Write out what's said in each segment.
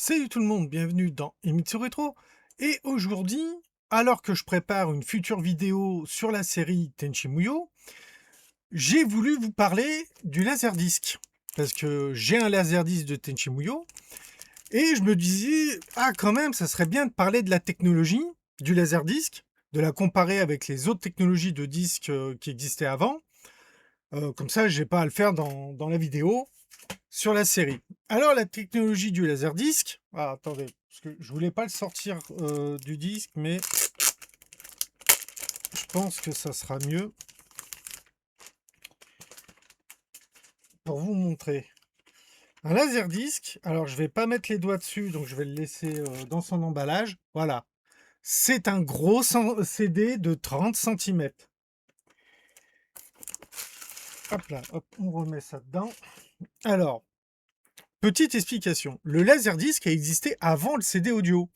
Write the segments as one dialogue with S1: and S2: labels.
S1: Salut tout le monde, bienvenue dans Emitsu Retro. Et aujourd'hui, alors que je prépare une future vidéo sur la série Tenchi Muyo, j'ai voulu vous parler du Laserdisc. Parce que j'ai un Laserdisc de Tenchi Muyo, et je me disais, ah quand même, ça serait bien de parler de la technologie du Laserdisc, de la comparer avec les autres technologies de disques qui existaient avant. Comme ça, j'ai pas à le faire dans la vidéo sur la série. Alors, la technologie du laserdisc. Ah, attendez, parce que je voulais pas le sortir du disque, mais je pense que ça sera mieux pour vous montrer. Un laserdisc, alors je vais pas mettre les doigts dessus, donc je vais le laisser dans son emballage. Voilà. C'est un gros CD de 30 cm. Hop là, hop, on remet ça dedans. Alors, petite explication. Le laserdisc a existé avant le CD audio.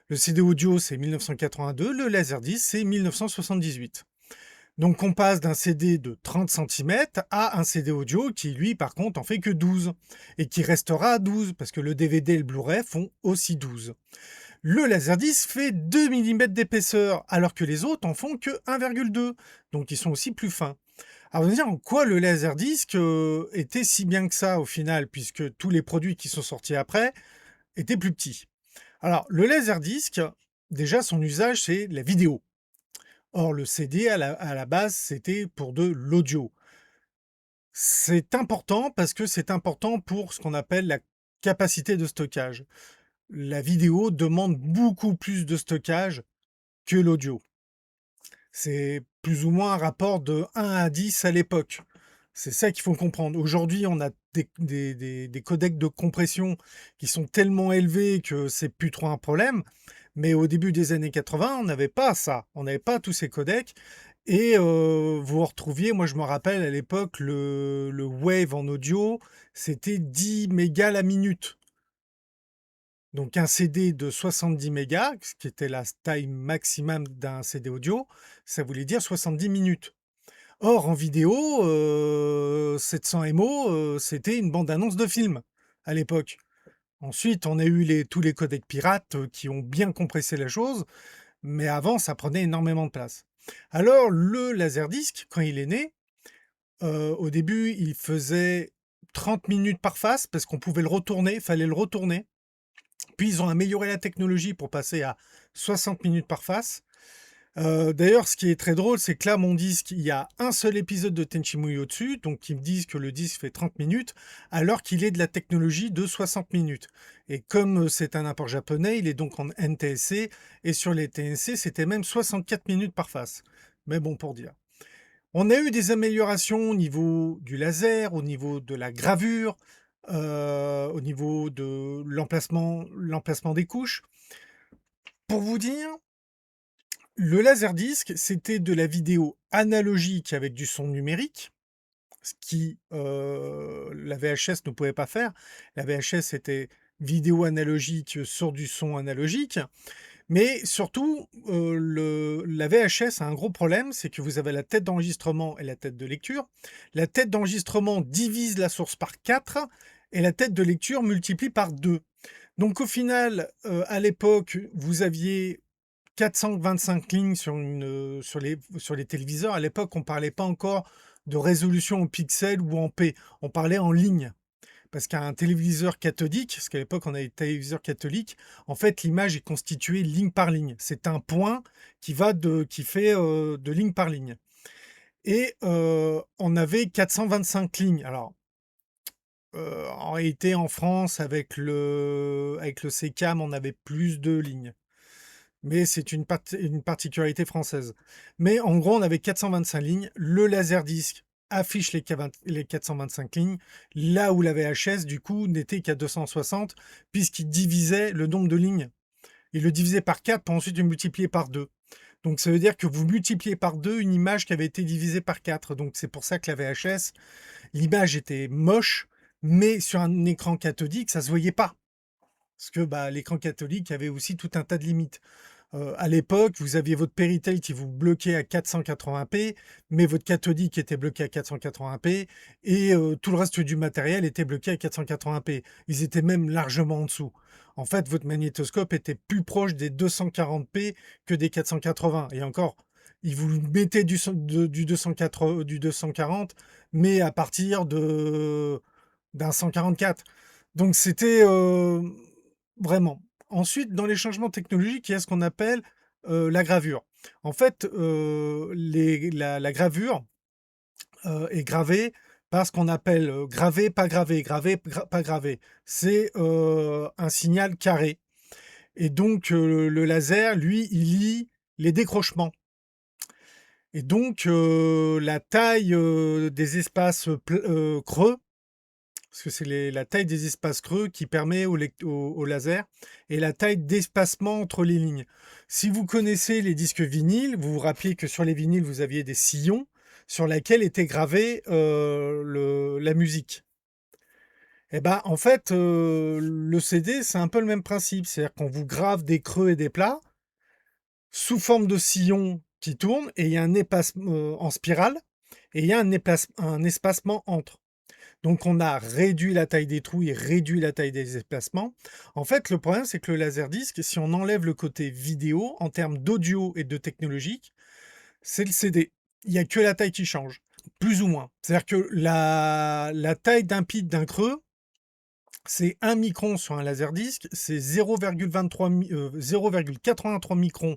S1: Le CD audio, c'est 1982, le Laserdisc, c'est 1978. Donc on passe d'un CD de 30 cm à un CD audio qui, lui, par contre, en fait que 12. Et qui restera à 12, parce que le DVD et le Blu-ray font aussi 12. Le Laserdisc fait 2 mm d'épaisseur, alors que les autres en font que 1,2. Donc ils sont aussi plus fins. Alors, vous allez dire en quoi le Laserdisc était si bien que ça au final, puisque tous les produits qui sont sortis après étaient plus petits. Alors, le laserdisc, déjà, son usage, c'est la vidéo. Or, le CD, à la base, c'était pour de l'audio. C'est important parce que c'est important pour ce qu'on appelle la capacité de stockage. La vidéo demande beaucoup plus de stockage que l'audio. C'est plus ou moins un rapport de 1 à 10 à l'époque. C'est ça qu'il faut comprendre. Aujourd'hui, on a des codecs de compression qui sont tellement élevés que c'est plus trop un problème. Mais au début des années 80, on n'avait pas ça. On n'avait pas tous ces codecs. Et vous retrouviez, moi je me rappelle à l'époque, le Wave en audio, c'était 10 mégas la minute. Donc un CD de 70 mégas, ce qui était la taille maximum d'un CD audio, ça voulait dire 70 minutes. Or, en vidéo, 700 MO, c'était une bande-annonce de film à l'époque. Ensuite, on a eu tous les codecs pirates qui ont bien compressé la chose, mais avant, ça prenait énormément de place. Alors, le Laserdisc, quand il est né, au début, il faisait 30 minutes par face parce qu'on pouvait le retourner, il fallait le retourner. Puis, ils ont amélioré la technologie pour passer à 60 minutes par face. D'ailleurs, ce qui est très drôle, c'est que là, mon disque, il y a un seul épisode de Tenchi Muyo dessus, donc ils me disent que le disque fait 30 minutes, alors qu'il est de la technologie de 60 minutes. Et comme c'est un import japonais, il est donc en NTSC, et sur les TNC, c'était même 64 minutes par face. Mais bon, pour dire. On a eu des améliorations au niveau du laser, au niveau de la gravure, au niveau de l'emplacement des couches. Pour vous dire, le laserdisc, c'était de la vidéo analogique avec du son numérique, ce qui la VHS ne pouvait pas faire. La VHS était vidéo analogique sur du son analogique, mais surtout, la VHS a un gros problème, c'est que vous avez la tête d'enregistrement et la tête de lecture. La tête d'enregistrement divise la source par 4 et la tête de lecture multiplie par 2. Donc au final, à l'époque, vous aviez 425 lignes sur les téléviseurs. À l'époque, on ne parlait pas encore de résolution en pixels ou en P. On parlait en lignes. Parce qu'un téléviseur cathodique, parce qu'à l'époque on avait des téléviseurs catholiques, en fait l'image est constituée ligne par ligne. C'est un point qui fait de ligne par ligne. Et on avait 425 lignes. Alors, en réalité, en France, avec le SECAM, on avait plus de lignes. Mais c'est une particularité française. Mais en gros, on avait 425 lignes. Le laserdisc affiche les 425 lignes, là où la VHS, du coup, n'était qu'à 260, puisqu'il divisait le nombre de lignes. Il le divisait par 4 pour ensuite le multiplier par 2. Donc ça veut dire que vous multipliez par 2 une image qui avait été divisée par 4. Donc c'est pour ça que la VHS, l'image était moche, mais sur un écran cathodique, ça se voyait pas. Parce que l'écran catholique avait aussi tout un tas de limites. À l'époque, vous aviez votre Péritel qui vous bloquait à 480p, mais votre cathodique était bloqué à 480p et tout le reste du matériel était bloqué à 480p. Ils étaient même largement en dessous. En fait, votre magnétoscope était plus proche des 240p que des 480. Et encore, ils vous mettaient du 280, du 240, mais à partir d'un 144. Donc c'était vraiment. Ensuite, dans les changements technologiques, il y a ce qu'on appelle la gravure. En fait, la gravure est gravée par ce qu'on appelle gravé, pas gravé, gravé, pas gravé. C'est un signal carré. Et donc, le laser, lui, il lit les décrochements. Et donc, la taille des espaces creux, parce que c'est la taille des espaces creux qui permet au laser et la taille d'espacement entre les lignes. Si vous connaissez les disques vinyles, vous vous rappelez que sur les vinyles, vous aviez des sillons sur lesquels était gravée la musique. Et ben, en fait, le CD, c'est un peu le même principe. C'est-à-dire qu'on vous grave des creux et des plats sous forme de sillons qui tournent et il y a un espacement en spirale et il y a un espacement entre. Donc on a réduit la taille des trous et réduit la taille des espacements. En fait, le problème, c'est que le laserdisc, si on enlève le côté vidéo, en termes d'audio et de technologique, c'est le CD. Il n'y a que la taille qui change, plus ou moins. C'est-à-dire que la taille d'un pit d'un creux, c'est 1 micron sur un laserdisc, c'est 0,83 microns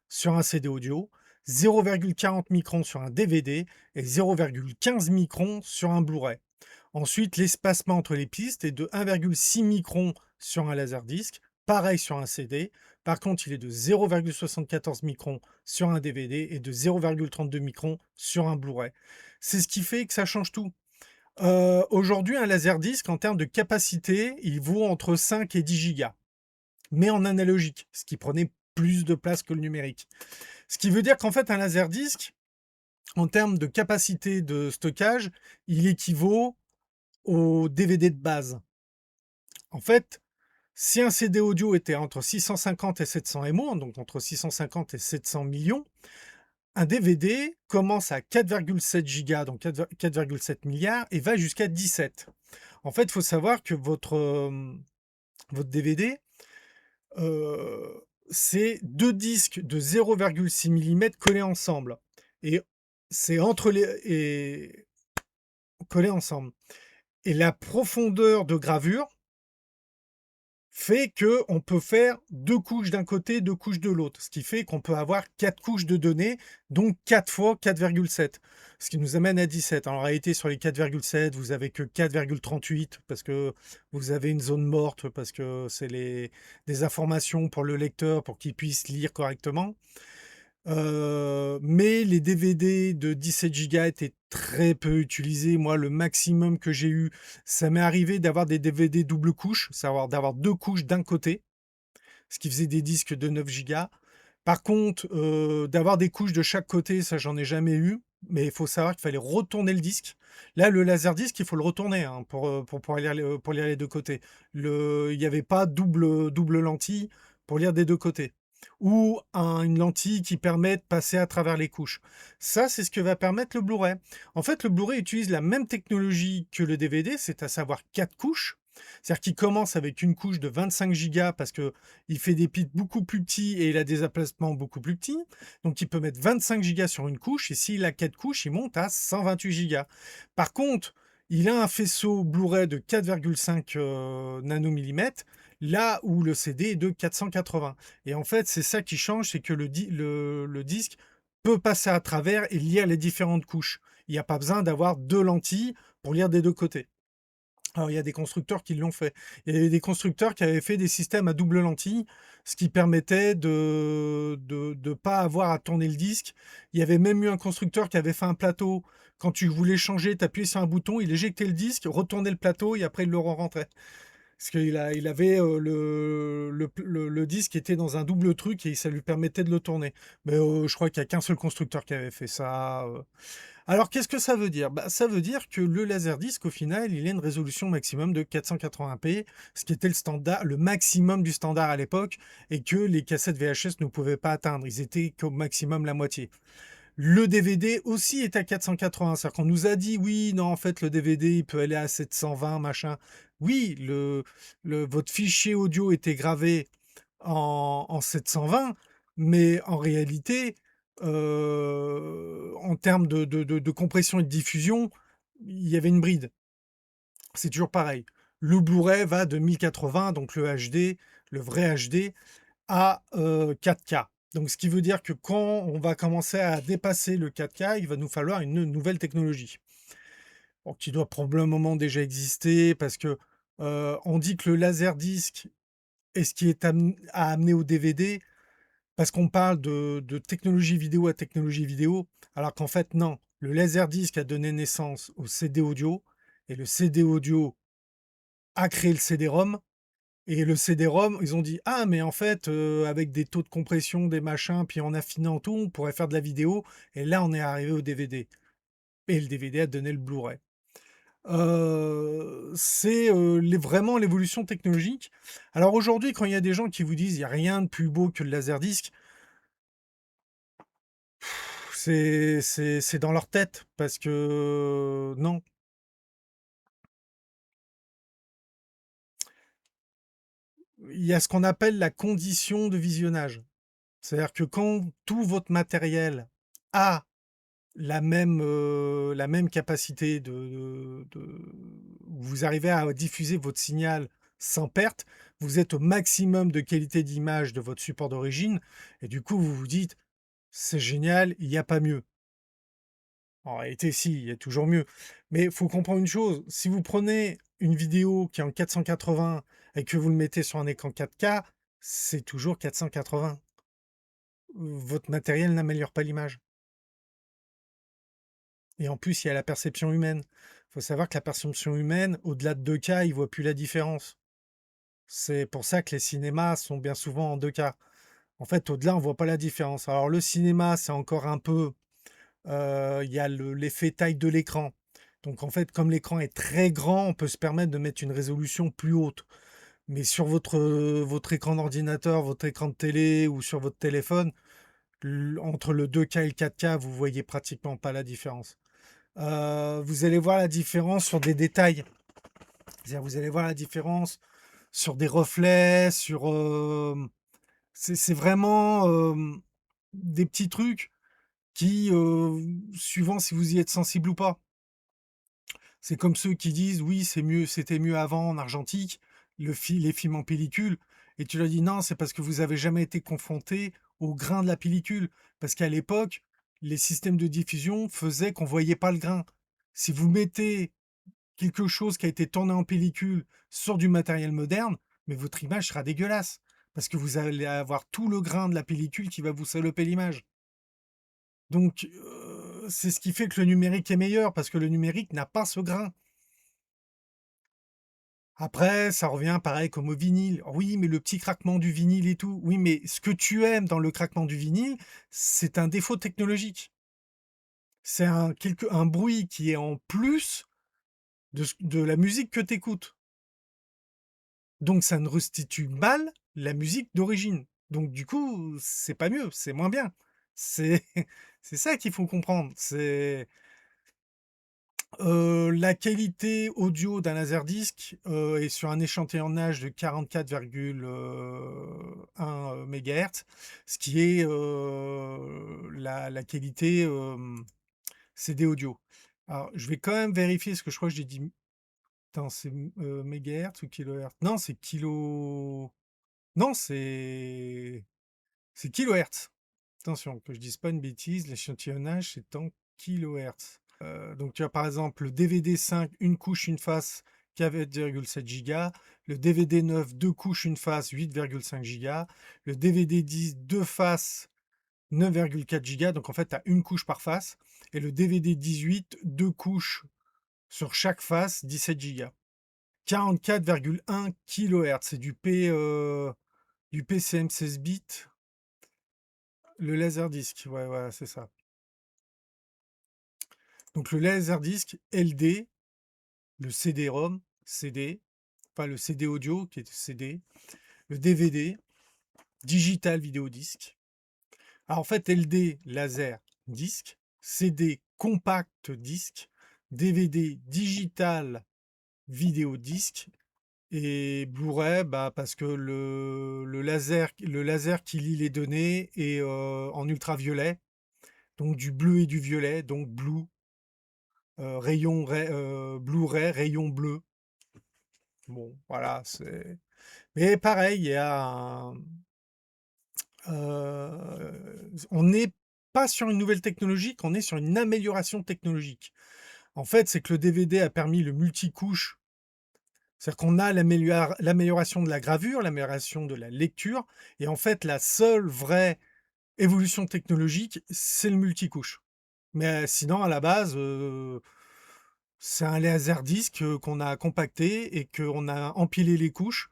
S1: sur un CD audio, 0,40 microns sur un DVD et 0,15 microns sur un Blu-ray. Ensuite, l'espacement entre les pistes est de 1,6 micron sur un laserdisc, pareil sur un CD. Par contre, il est de 0,74 microns sur un DVD et de 0,32 microns sur un Blu-ray. C'est ce qui fait que ça change tout. Aujourd'hui, un laserdisc, en termes de capacité, il vaut entre 5 et 10 gigas, mais en analogique, ce qui prenait plus de place que le numérique. Ce qui veut dire qu'en fait, un laserdisc, en termes de capacité de stockage, il équivaut au DVD de base. En fait, si un CD audio était entre 650 et 700 MO, donc entre 650 et 700 millions, un DVD commence à 4,7 gigas, donc 4,7 milliards, et va jusqu'à 17. En fait, il faut savoir que votre DVD, c'est deux disques de 0,6 mm collés ensemble. Et c'est entre les... Et, collés ensemble. Et la profondeur de gravure fait que on peut faire 2 couches d'un côté, 2 couches de l'autre. Ce qui fait qu'on peut avoir 4 couches de données, donc 4 fois 4,7. Ce qui nous amène à 17. En réalité, sur les 4,7, vous avez que 4,38 parce que vous avez une zone morte, parce que c'est des informations pour le lecteur pour qu'il puisse lire correctement. Mais les DVD de 17 gigas étaient très peu utilisés. Moi, le maximum que j'ai eu, ça m'est arrivé d'avoir des DVD double couche, c'est-à-dire d'avoir 2 couches d'un côté, ce qui faisait des disques de 9 gigas. Par contre, d'avoir des couches de chaque côté, ça, j'en ai jamais eu. Mais il faut savoir qu'il fallait retourner le disque. Là, le laserdisc, il faut le retourner hein, pour pouvoir pour lire les deux côtés. Il n'y avait pas double lentille pour lire des deux côtés. Ou une lentille qui permet de passer à travers les couches. Ça, c'est ce que va permettre le Blu-ray. En fait, le Blu-ray utilise la même technologie que le DVD, c'est à savoir 4 couches. C'est-à-dire qu'il commence avec une couche de 25 gigas parce qu'il fait des pits beaucoup plus petits et il a des emplacements beaucoup plus petits. Donc il peut mettre 25 gigas sur une couche et s'il a 4 couches, il monte à 128 gigas. Par contre, il a un faisceau Blu-ray de 4,5 nanomillimètres, là où le CD est de 480. Et en fait, c'est ça qui change, c'est que le disque peut passer à travers et lire les différentes couches. Il n'y a pas besoin d'avoir deux lentilles pour lire des deux côtés. Alors, il y a des constructeurs qui l'ont fait. Il y avait des constructeurs qui avaient fait des systèmes à double lentille, ce qui permettait de ne pas avoir à tourner le disque. Il y avait même eu un constructeur qui avait fait un plateau. Quand tu voulais changer, tu appuyais sur un bouton, il éjectait le disque, retournait le plateau et après il le rentrait. Parce il avait le disque qui était dans un double truc et ça lui permettait de le tourner. Mais je crois qu'il n'y a qu'un seul constructeur qui avait fait ça. Alors, qu'est-ce que ça veut dire? Bah, ça veut dire que le laserdisc, au final, il a une résolution maximum de 480p, ce qui était le standard, le maximum du standard à l'époque, et que les cassettes VHS ne pouvaient pas atteindre. Ils étaient qu'au maximum la moitié. Le DVD aussi est à 480. C'est-à-dire qu'on nous a dit, oui, non, en fait, le DVD, il peut aller à 720, machin. Oui, votre fichier audio était gravé en 720, mais en réalité, en termes de compression et de diffusion, il y avait une bride. C'est toujours pareil. Le Blu-ray va de 1080, donc le HD, le vrai HD, à 4K. Donc, ce qui veut dire que quand on va commencer à dépasser le 4K, il va nous falloir une nouvelle technologie. Bon, qui doit probablement déjà exister parce que on dit que le laserdisc est ce qui est à amener au DVD parce qu'on parle de technologie vidéo à technologie vidéo, alors qu'en fait, non. Le laserdisc a donné naissance au CD audio et le CD audio a créé le CD-ROM. Et le CD-ROM, ils ont dit: «Ah, mais en fait, avec des taux de compression, des machins, puis en affinant tout, on pourrait faire de la vidéo» et là, on est arrivé au DVD et le DVD a donné le Blu-ray. C'est, vraiment l'évolution technologique. Alors aujourd'hui, quand il y a des gens qui vous disent: «Il y a rien de plus beau que le laserdisc», c'est dans leur tête parce que non. Il y a ce qu'on appelle la condition de visionnage. C'est-à-dire que quand tout votre matériel a la même capacité vous arrivez à diffuser votre signal sans perte, vous êtes au maximum de qualité d'image de votre support d'origine et du coup, vous vous dites: «C'est génial, il y a pas mieux». En réalité, si, il y a toujours mieux. Mais il faut comprendre une chose, si vous prenez une vidéo qui est en 480 et que vous le mettez sur un écran 4K, c'est toujours 480. Votre matériel n'améliore pas l'image. Et en plus, il y a la perception humaine. Il faut savoir que la perception humaine, au-delà de 2K, il ne voit plus la différence. C'est pour ça que les cinémas sont bien souvent en 2K. En fait, au-delà, on ne voit pas la différence. Alors, le cinéma, c'est encore un peu. Il y a l'effet taille de l'écran. Donc, en fait, comme l'écran est très grand, on peut se permettre de mettre une résolution plus haute. Mais sur votre écran d'ordinateur, votre écran de télé ou sur votre téléphone, entre le 2K et le 4K, vous voyez pratiquement pas la différence. Vous allez voir la différence sur des détails. C'est-à-dire, vous allez voir la différence sur des reflets, c'est vraiment des petits trucs qui, suivant si vous y êtes sensible ou pas. C'est comme ceux qui disent oui, c'est mieux, c'était mieux avant en argentique, les films en pellicule, et tu leur dis non, c'est parce que vous avez jamais été confronté au grain de la pellicule. Parce qu'à l'époque, les systèmes de diffusion faisaient qu'on voyait pas le grain. Si vous mettez quelque chose qui a été tourné en pellicule sur du matériel moderne, mais votre image sera dégueulasse. Parce que vous allez avoir tout le grain de la pellicule qui va vous saloper l'image. Donc, c'est ce qui fait que le numérique est meilleur, parce que le numérique n'a pas ce grain. Après, ça revient pareil comme au vinyle. Oui, mais le petit craquement du vinyle et tout. Oui, mais ce que tu aimes dans le craquement du vinyle, c'est un défaut technologique. C'est un bruit qui est en plus de la musique que tu écoutes. Donc ça ne restitue mal la musique d'origine. Donc du coup, c'est pas mieux, c'est moins bien. C'est c'est ça qu'il faut comprendre. C'est la qualité audio d'un laserdisc est sur un échantillonnage de 44,1 MHz, ce qui est la qualité CD audio. Alors, je vais quand même vérifier parce que je crois que j'ai dit. Attends, c'est mégahertz ou kilohertz? Non, c'est kilo. Non, c'est kilohertz. Attention, que je dise pas une bêtise, l'échantillonnage, c'est en kilohertz. Donc tu as par exemple le DVD 5, une couche, une face, 4,7 Go. Le DVD 9, deux couches, une face, 8,5 Go. Le DVD 10, deux faces, 9,4 Go. Donc en fait, tu as une couche par face. Et le DVD 18, deux couches sur chaque face, 17 Go. 44,1 kHz, c'est du PCM 16 bits, le Laserdisc, ouais, ouais, c'est ça. Donc le laserdisc LD, le CD-ROM, CD, enfin le CD audio qui est CD, le DVD, digital vidéo disque. Alors en fait, LD, laser, disque, CD, compact disque, DVD, digital vidéo disque et Blu-ray, bah, parce que le laser qui lit les données est en ultraviolet, donc du bleu et du violet, donc blue, Blu-ray, rayon bleu. Bon, voilà, c'est. Mais pareil, il y a on n'est pas sur une nouvelle technologie, on est sur une amélioration technologique. En fait, c'est que le DVD a permis le multicouche. C'est-à-dire qu'on a l'amélioration de la gravure, l'amélioration de la lecture, et en fait, la seule vraie évolution technologique, c'est le multicouche. Mais sinon, à la base, c'est un laserdisc qu'on a compacté et qu'on a empilé les couches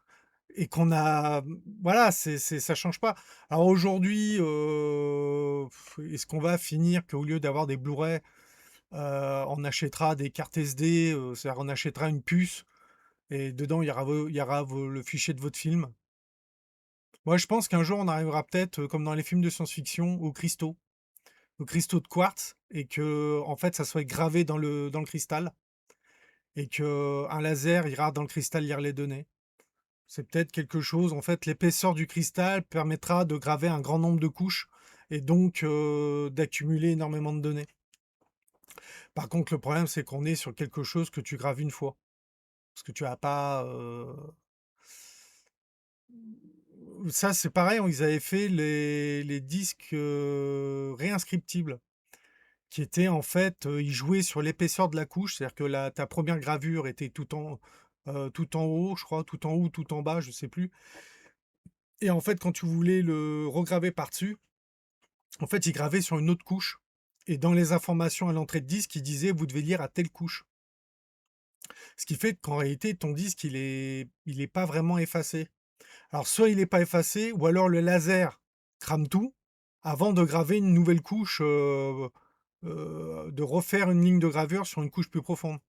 S1: et qu'on a. Voilà, ça change pas. Alors aujourd'hui, est-ce qu'on va finir qu'au lieu d'avoir des Blu-ray, on achètera des cartes SD, c'est-à-dire on achètera une puce et dedans il y aura le fichier de votre film. Moi, je pense qu'un jour on arrivera peut-être, comme dans les films de science-fiction, aux cristaux de quartz, et que en fait ça soit gravé dans le cristal, et que un laser ira dans le cristal lire les données. C'est peut-être quelque chose, en fait, l'épaisseur du cristal permettra de graver un grand nombre de couches et donc d'accumuler énormément de données. Par contre, le problème, c'est qu'on est sur quelque chose que tu graves une fois. Parce que tu as pas. Ça, c'est pareil, ils avaient fait les disques réinscriptibles, qui étaient en fait, ils jouaient sur l'épaisseur de la couche, c'est-à-dire que ta première gravure était tout en haut, je crois, tout en haut, tout en bas, je sais plus. Et en fait, quand tu voulais le regraver par-dessus, en fait, il gravait sur une autre couche. Et dans les informations à l'entrée de disque, il disait vous devez lire à telle couche. Ce qui fait qu'en réalité, ton disque, il est pas vraiment effacé. Alors, soit il n'est pas effacé, ou alors le laser crame tout avant de graver une nouvelle couche, de refaire une ligne de gravure sur une couche plus profonde.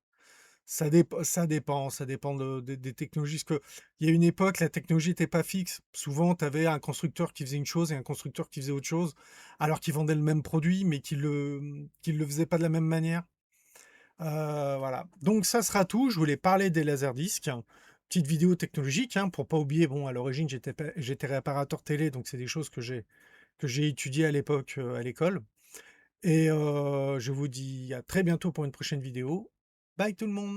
S1: Ça dépend des technologies. Parce que il y a une époque, la technologie n'était pas fixe. Souvent, tu avais un constructeur qui faisait une chose et un constructeur qui faisait autre chose, alors qu'ils vendaient le même produit, mais qu'ils le faisaient pas de la même manière. Voilà. Donc ça sera tout. Je voulais parler des laserdiscs. Petite vidéo technologique, hein, pour pas oublier. Bon, à l'origine, j'étais réparateur télé, donc c'est des choses que j'ai étudiées à l'époque à l'école. Et je vous dis à très bientôt pour une prochaine vidéo. Bye tout le monde.